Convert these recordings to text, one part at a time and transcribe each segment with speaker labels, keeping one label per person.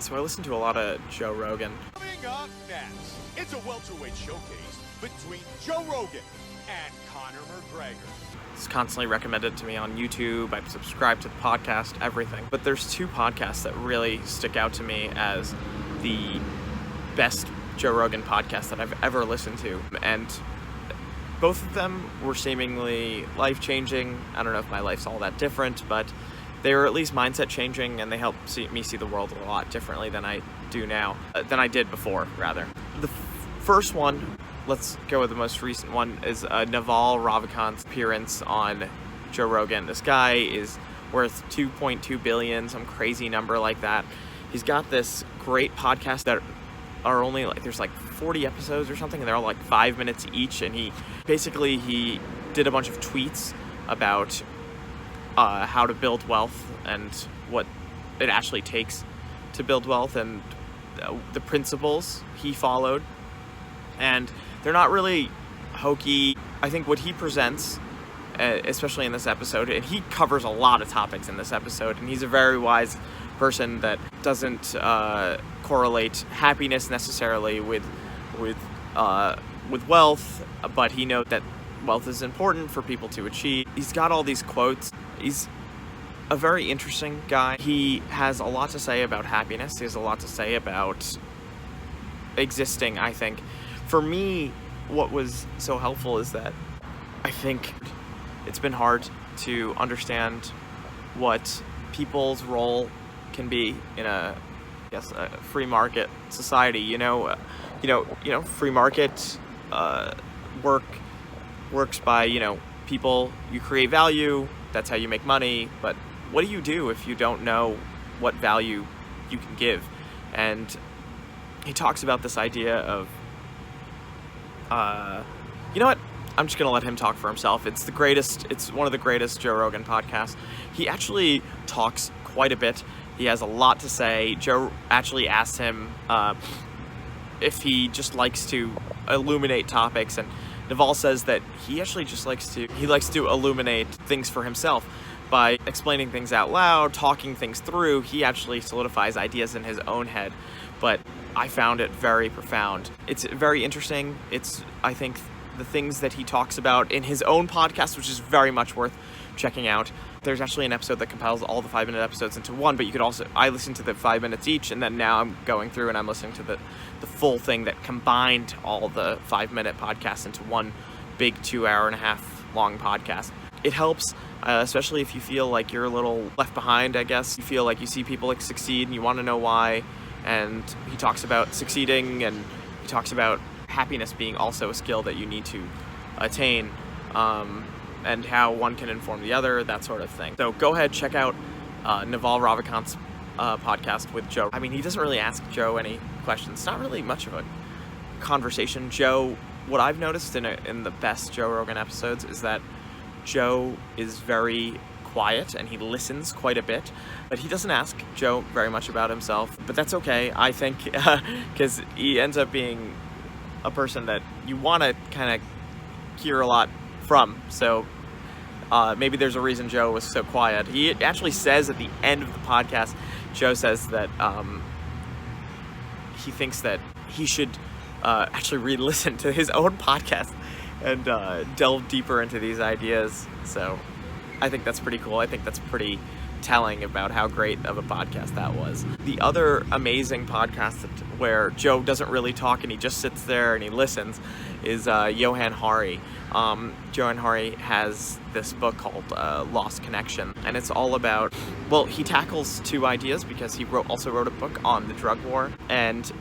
Speaker 1: So I listen to a lot of Joe Rogan.
Speaker 2: Coming up next, it's a welterweight showcase between Joe Rogan and Conor McGregor.
Speaker 1: It's constantly recommended to me on YouTube. I've subscribed to the podcast, everything. But there's two podcasts that really stick out to me as the best Joe Rogan podcast that I've ever listened to. And both of them were seemingly life-changing. I don't know if my life's all that different, but they were at least mindset-changing, and they helped me see the world a lot differently than I do now, than I did before, rather. The first one, let's go with the most recent one, is Naval Ravikant's appearance on Joe Rogan. This guy is worth $2.2 billion, some crazy number like that. He's got this great podcast that are only there's 40 episodes or something, and they're all 5 minutes each, and he did a bunch of tweets about how to build wealth and what it actually takes to build wealth, and the principles he followed. And they're not really hokey. I think what he presents, especially in this episode, and he covers a lot of topics in this episode, and he's a very wise person that doesn't correlate happiness necessarily with wealth, but he knows that wealth is important for people to achieve. He's got all these quotes. He's a very interesting guy. He has a lot to say about happiness. He has a lot to say about existing, I think. For me, what was so helpful is that I think it's been hard to understand what people's role can be in a free market society. Free market works by people. You create value. That's how you make money. But what do you do if you don't know what value you can give? And he talks about this idea of, you know what? I'm just going to let him talk for himself. It's one of the greatest Joe Rogan podcasts. He actually talks quite a bit. He has a lot to say. Joe actually asked him if he just likes to illuminate topics, and Naval says that he actually just likes to illuminate things for himself by explaining things out loud, talking things through. He actually solidifies ideas in his own head, but I found it very profound. It's very interesting. It's, I think, the things that he talks about in his own podcast, which is very much worth checking out. There's actually an episode that compiles all the 5-minute episodes into one, but you could also, I listened to the 5 minutes each, and then now I'm going through and I'm listening to the full thing that combined all the 5-minute podcasts into one big 2.5-hour long podcast. It helps, especially if you feel like you're a little left behind, I guess. You feel like you see people succeed and you want to know why, and he talks about succeeding, and he talks about happiness being also a skill that you need to attain, and how one can inform the other, that sort of thing. So go ahead, check out Naval Ravikant's podcast with Joe. I mean, he doesn't really ask Joe any questions. It's not really much of a conversation. Joe, what I've noticed in the best Joe Rogan episodes is that Joe is very quiet and he listens quite a bit, but he doesn't ask Joe very much about himself. But that's okay, I think, because he ends up being a person that you want to kind of hear a lot from. So maybe there's a reason Joe was so quiet. He actually says at the end of the podcast, Joe says that he thinks that he should actually re-listen to his own podcast and delve deeper into these ideas. So I think that's pretty cool. I think that's pretty telling about how great of a podcast that was. The other amazing podcast where Joe doesn't really talk and he just sits there and he listens is Johann. Johann has this book called Lost Connection, and it's all about, well, he tackles two ideas because he also wrote a book on the drug war, and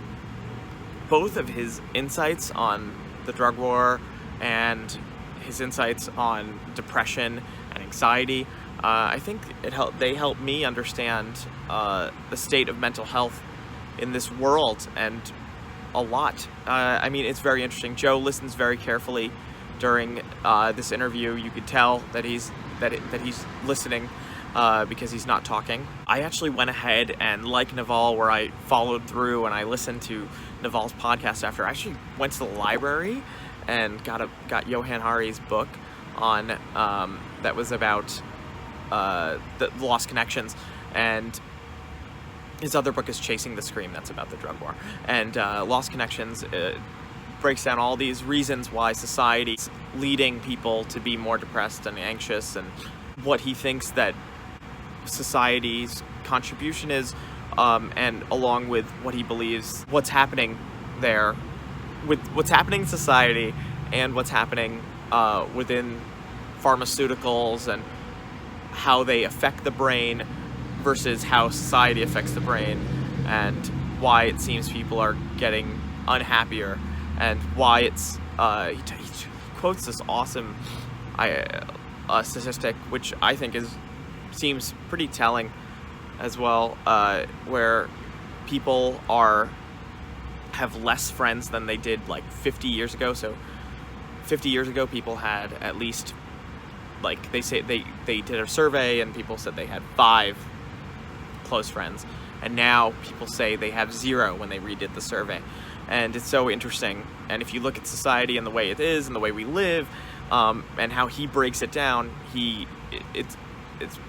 Speaker 1: both of his insights on the drug war and his insights on depression and anxiety, I think they help me understand the state of mental health in this world, and a lot. I mean, it's very interesting. Joe listens very carefully during this interview. You could tell that he's listening because he's not talking. I actually went ahead and, like Naval, where I followed through and I listened to Naval's podcast after, I actually went to the library and got Johann Hari's book on that was about the lost connections, and his other book is Chasing the Scream, that's about the drug war. And Lost Connections breaks down all these reasons why society's leading people to be more depressed and anxious, and what he thinks that society's contribution is, and along with what he believes what's happening there, with what's happening in society and what's happening within pharmaceuticals, and how they affect the brain versus how society affects the brain, and why it seems people are getting unhappier, and why it's he quotes this awesome statistic, which I think seems pretty telling as well, where people have less friends than they did like 50 years ago. So 50 years ago, people had at least, like, they say they did a survey and people said they had 5 close friends, and now people say they have 0 when they redid the survey. And it's so interesting. And if you look at society and the way it is and the way we live, and how he breaks it down, it's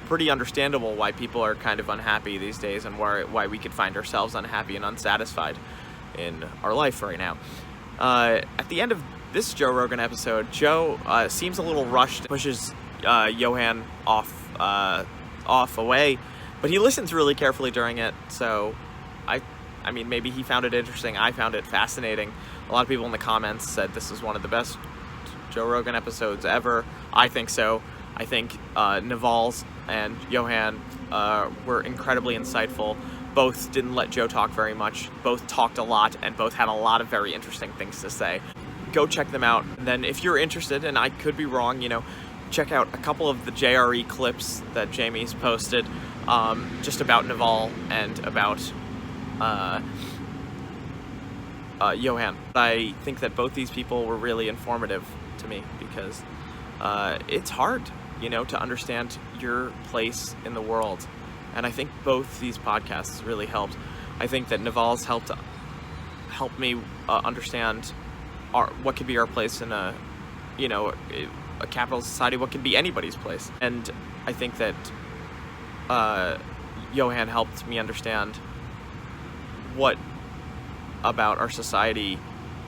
Speaker 1: pretty understandable why people are kind of unhappy these days, and why we could find ourselves unhappy and unsatisfied in our life right now. At the end of this Joe Rogan episode, Joe seems a little rushed, pushes Johann off away, but he listens really carefully during it. So I mean, maybe he found it interesting. I found it fascinating. A lot of people in the comments said this is one of the best Joe Rogan episodes ever. I think so. I think Naval's and Johann were incredibly insightful. Both didn't let Joe talk very much. Both talked a lot, and both had a lot of very interesting things to say. Go check them out. And then if you're interested, and I could be wrong, check out a couple of the JRE clips that Jamie's posted, just about Naval and about Johann. I think that both these people were really informative to me, because it's hard, to understand your place in the world. And I think both these podcasts really helped. I think that Naval's helped me understand what could be our place in a capital society, what could be anybody's place. And I think that Johann helped me understand what about our society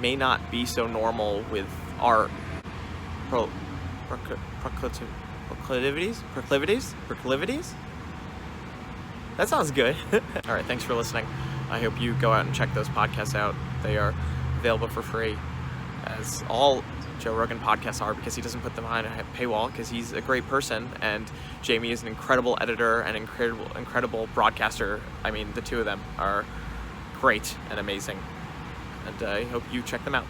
Speaker 1: may not be so normal with our proclivities. That sounds good. All right, thanks for listening. I hope you go out and check those podcasts out. They are available for free, as all Joe Rogan podcasts are, because he doesn't put them behind a paywall, because he's a great person, and Jamie is an incredible editor and incredible broadcaster. I mean, the two of them are great and amazing, and I hope you check them out.